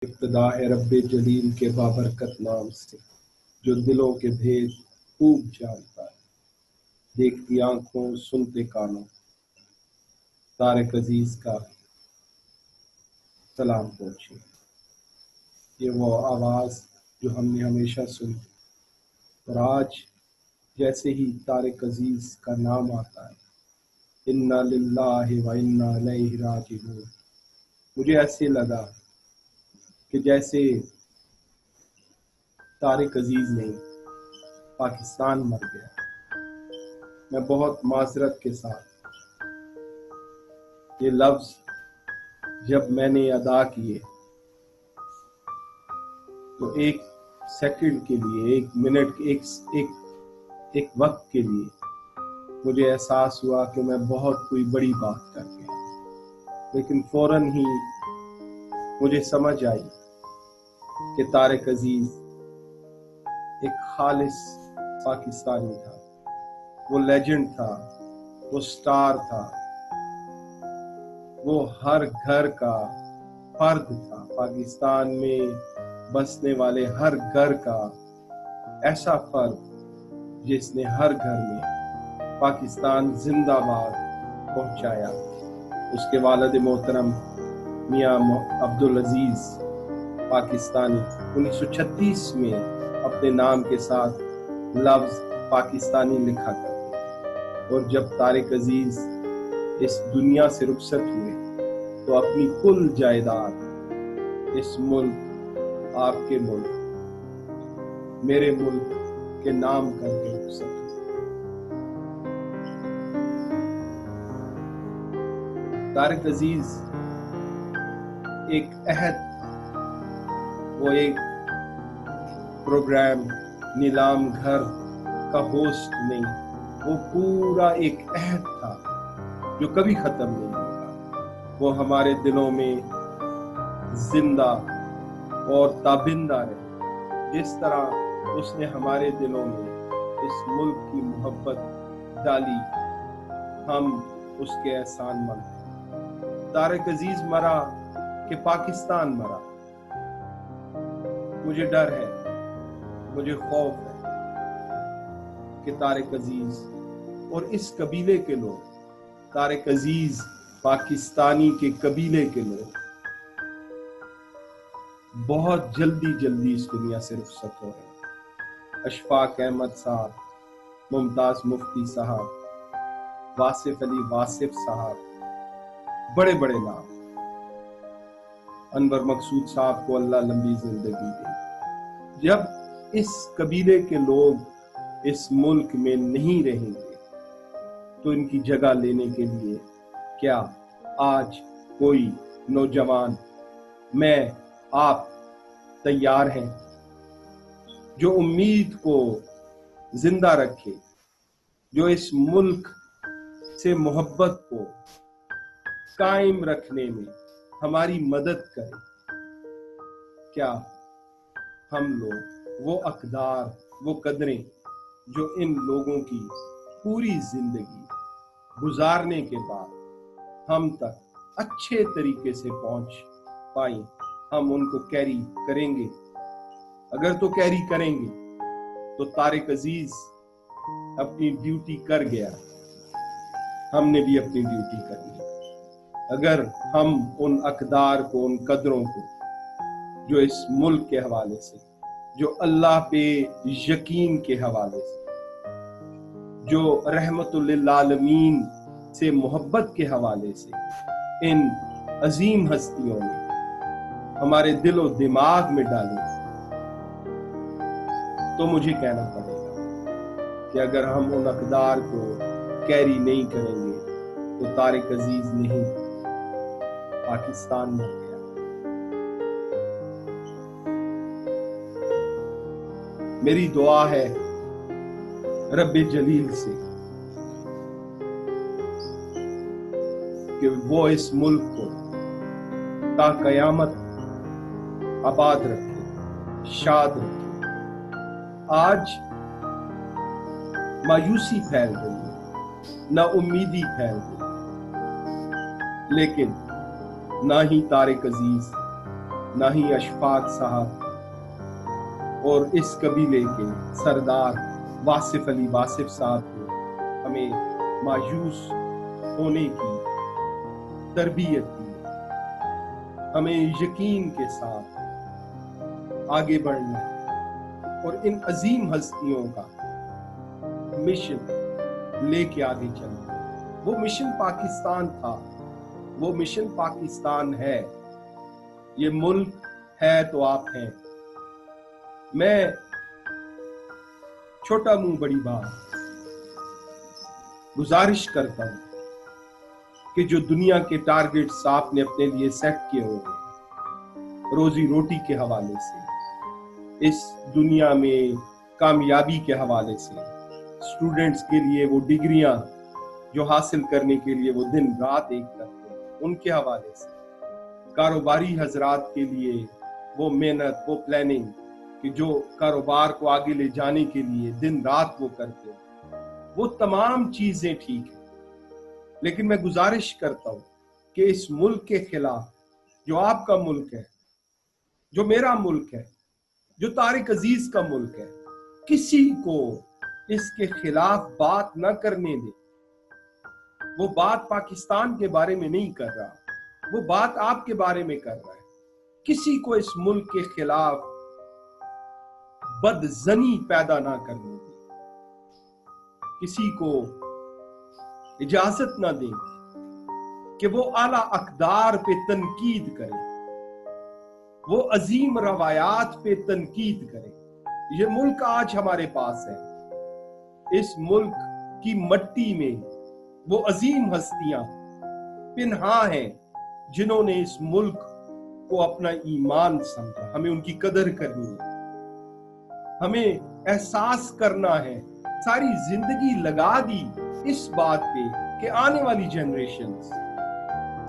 ابتدا ہے رب جلیل کے بابرکت نام سے، جو دلوں کے بھید خوب جانتا ہے، دیکھتی آنکھوں سنتے کانوں، طارق عزیز کا سلام پہنچے۔ یہ وہ آواز جو ہم نے ہمیشہ سنی، اور آج جیسے ہی طارق عزیز کا نام آتا ہے، انا للہ و انا الیہ راجعون، مجھے ایسے لگا کہ جیسے طارق عزیز نہیں، پاکستان مر گیا۔ میں بہت معذرت کے ساتھ یہ لفظ جب میں نے ادا کیے تو ایک سیکنڈ کے لیے، ایک منٹ، ایک وقت کے لیے مجھے احساس ہوا کہ میں بہت کوئی بڑی بات کر گیا، لیکن فوراً ہی مجھے سمجھ آئی کہ طارق عزیز ایک خالص پاکستانی تھا، وہ لیجنڈ تھا، وہ سٹار تھا، وہ ہر گھر کا فرد تھا، پاکستان میں بسنے والے ہر گھر کا ایسا فرد جس نے ہر گھر میں پاکستان زندہ باد پہنچایا۔ اس کے والد محترم میاں عبدالعزیز پاکستانی 1936 میں اپنے نام کے ساتھ لفظ پاکستانی لکھا کرتے، اور جب طارق عزیز اس دنیا سے رخصت ہوئے تو اپنی کل جائیداد اس ملک، آپ کے ملک، میرے ملک کے نام کر کے رخصت ہوئے۔ طارق عزیز ایک عہد، وہ ایک پروگرام نیلام گھر کا ہوسٹ نہیں، وہ پورا ایک عہد تھا جو کبھی ختم نہیں ہوگا۔ وہ ہمارے دلوں میں زندہ اور تابندہ ہے، جس طرح اس نے ہمارے دلوں میں اس ملک کی محبت ڈالی، ہم اس کے احسان مند ہیں۔ طارق عزیز مرا کہ پاکستان مرا۔ مجھے ڈر ہے، مجھے خوف ہے کہ طارق عزیز اور اس قبیلے کے لوگ، طارق عزیز پاکستانی کے قبیلے کے لوگ بہت جلدی اس دنیا سے رخصت ہو رہے ہیں۔ اشفاق احمد صاحب، ممتاز مفتی صاحب، واصف علی واصف صاحب، بڑے بڑے نام، انور مقصود صاحب کو اللہ لمبی زندگی دے۔ جب اس قبیلے کے لوگ اس ملک میں نہیں رہیں گے تو ان کی جگہ لینے کے لیے کیا آج کوئی نوجوان، میں، آپ تیار ہیں جو امید کو زندہ رکھے، جو اس ملک سے محبت کو قائم رکھنے میں ہماری مدد کرے؟ کیا ہم لوگ وہ اقدار، وہ قدریں جو ان لوگوں کی پوری زندگی گزارنے کے بعد ہم تک اچھے طریقے سے پہنچ پائیں، ہم ان کو کیری کریں گے؟ اگر تو کیری کریں گے تو طارق عزیز اپنی ڈیوٹی کر گیا، ہم نے بھی اپنی ڈیوٹی کرنی۔ اگر ہم ان اقدار کو، ان قدروں کو جو اس ملک کے حوالے سے، جو اللہ پہ یقین کے حوالے سے، جو رحمت للعالمین سے محبت کے حوالے سے ان عظیم ہستیوں نے ہمارے دل و دماغ میں ڈالی، تو مجھے کہنا پڑے گا کہ اگر ہم ان اقدار کو کیری نہیں کریں گے تو طارق عزیز نہیں، پاکستان مر گیا۔ میری دعا ہے رب جلیل سے کہ وہ اس ملک کو تا قیامت آباد رکھے، شاد رکھے۔ آج مایوسی پھیل رہی ہے، نا امیدی پھیل رہی ہے، لیکن نہ ہی طارق عزیز نہ ہی اشفاق صاحب اور اس قبیلے کے سردار واصف علی واصف صاحب نے ہمیں مایوس ہونے کی تربیت دی، ہمیں یقین کے ساتھ آگے بڑھنا ہے اور ان عظیم ہستیوں کا مشن لے کے آگے چلنا ہے۔ وہ مشن پاکستان تھا، وہ مشن پاکستان ہے، یہ ملک ہے تو آپ ہیں۔ میں چھوٹا منہ بڑی بات گزارش کرتا ہوں کہ جو دنیا کے ٹارگٹس آپ نے اپنے لیے سیٹ کیے ہوئے روزی روٹی کے حوالے سے، اس دنیا میں کامیابی کے حوالے سے، اسٹوڈنٹس کے لیے وہ ڈگریاں جو حاصل کرنے کے لیے وہ دن رات ایک کرتے ہیں ان کے حوالے سے، کاروباری حضرات کے لیے وہ محنت، وہ پلاننگ کہ جو کاروبار کو آگے لے جانے کے لیے دن رات وہ کرتے ہیں، وہ تمام چیزیں ٹھیک ہیں، لیکن میں گزارش کرتا ہوں کہ اس ملک کے خلاف، جو آپ کا ملک ہے، جو میرا ملک ہے، جو طارق عزیز کا ملک ہے، کسی کو اس کے خلاف بات نہ کرنے دے۔ وہ بات پاکستان کے بارے میں نہیں کر رہا، وہ بات آپ کے بارے میں کر رہا ہے۔ کسی کو اس ملک کے خلاف بدظنی پیدا نہ کرنے دے، کسی کو اجازت نہ دیں کہ وہ اعلیٰ اقدار پہ تنقید کرے، وہ عظیم روایات پہ تنقید کرے۔ یہ ملک آج ہمارے پاس ہے، اس ملک کی مٹی میں وہ عظیم ہستیاں پنہاں ہیں جنہوں نے اس ملک کو اپنا ایمان سمجھا۔ ہمیں ان کی قدر کرنی ہے، ہمیں احساس کرنا ہے، ساری زندگی لگا دی اس بات پہ کہ آنے والی جنریشنز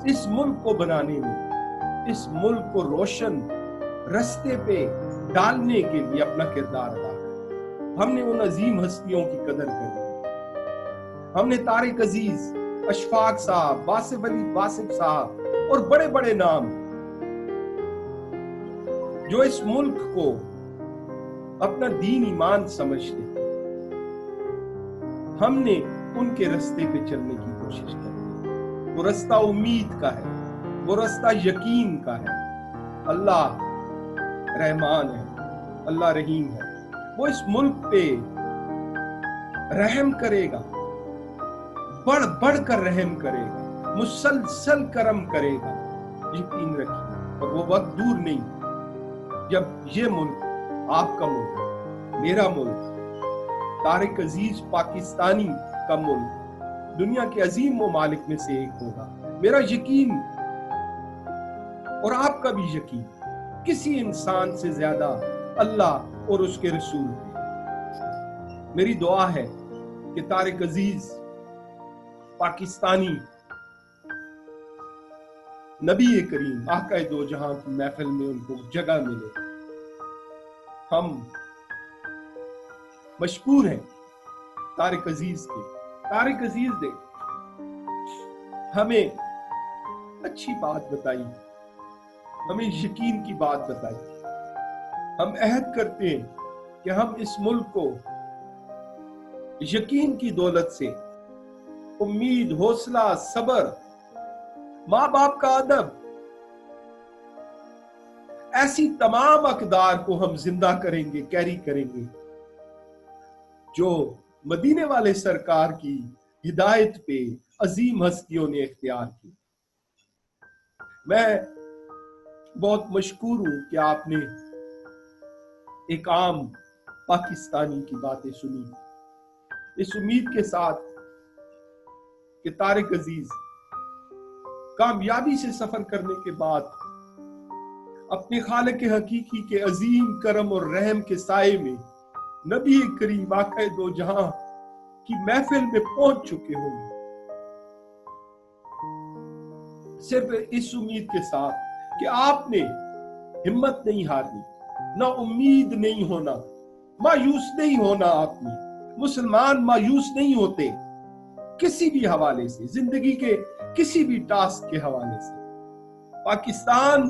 اس ملک کو بنانے میں، اس ملک کو روشن رستے پہ ڈالنے کے لیے اپنا کردار ادا کریں۔ ہم نے ان عظیم ہستیوں کی قدر کرنی ہے۔ ہم نے طارق عزیز، اشفاق صاحب، واصف علی واصف صاحب اور بڑے بڑے نام جو اس ملک کو اپنا دین ایمان سمجھتے، ہم نے ان کے رستے پہ چلنے کی کوشش کرنی۔ وہ رستہ امید کا ہے، وہ رستہ یقین کا ہے۔ اللہ رحمان ہے، اللہ رحیم ہے، وہ اس ملک پہ رحم کرے گا، بڑھ بڑھ کر رحم کرے گا، مسلسل کرم کرے گا، یقین رکھیے۔ اور وہ وقت دور نہیں جب یہ ملک، آپ کا ملک، میرا ملک، طارق عزیز پاکستانی کا ملک دنیا کے عظیم ممالک میں سے ایک ہوگا۔ میرا یقین اور آپ کا بھی یقین کسی انسان سے زیادہ اللہ اور اس کے رسول پہ۔ میری دعا ہے کہ طارق عزیز پاکستانی نبی کریم آقا دو جہاں کی محفل میں ان کو جگہ ملے۔ ہم مشکور ہیں طارق عزیز کے۔ طارق عزیز نے ہمیں اچھی بات بتائی، ہمیں یقین کی بات بتائی۔ ہم عہد کرتے ہیں کہ ہم اس ملک کو یقین کی دولت سے، امید، حوصلہ، صبر، ماں باپ کا ادب، ایسی تمام اقدار کو ہم زندہ کریں گے، کیری کریں گے جو مدینے والے سرکار کی ہدایت پہ عظیم ہستیوں نے اختیار کی۔ میں بہت مشکور ہوں کہ آپ نے ایک عام پاکستانی کی باتیں سنی، اس امید کے ساتھ کہ طارق عزیز کامیابی سے سفر کرنے کے بعد اپنے خالق حقیقی کے عظیم کرم اور رحم کے سائے میں نبی کریم آقا دو جہاں کی محفل میں پہنچ چکے ہوں گے، صرف اس امید کے ساتھ کہ آپ نے ہمت نہیں ہارنی، نہ امید نہیں ہونا، مایوس نہیں ہونا۔ آپ نے، مسلمان مایوس نہیں ہوتے کسی بھی حوالے سے، زندگی کے کسی بھی ٹاسک کے حوالے سے۔ پاکستان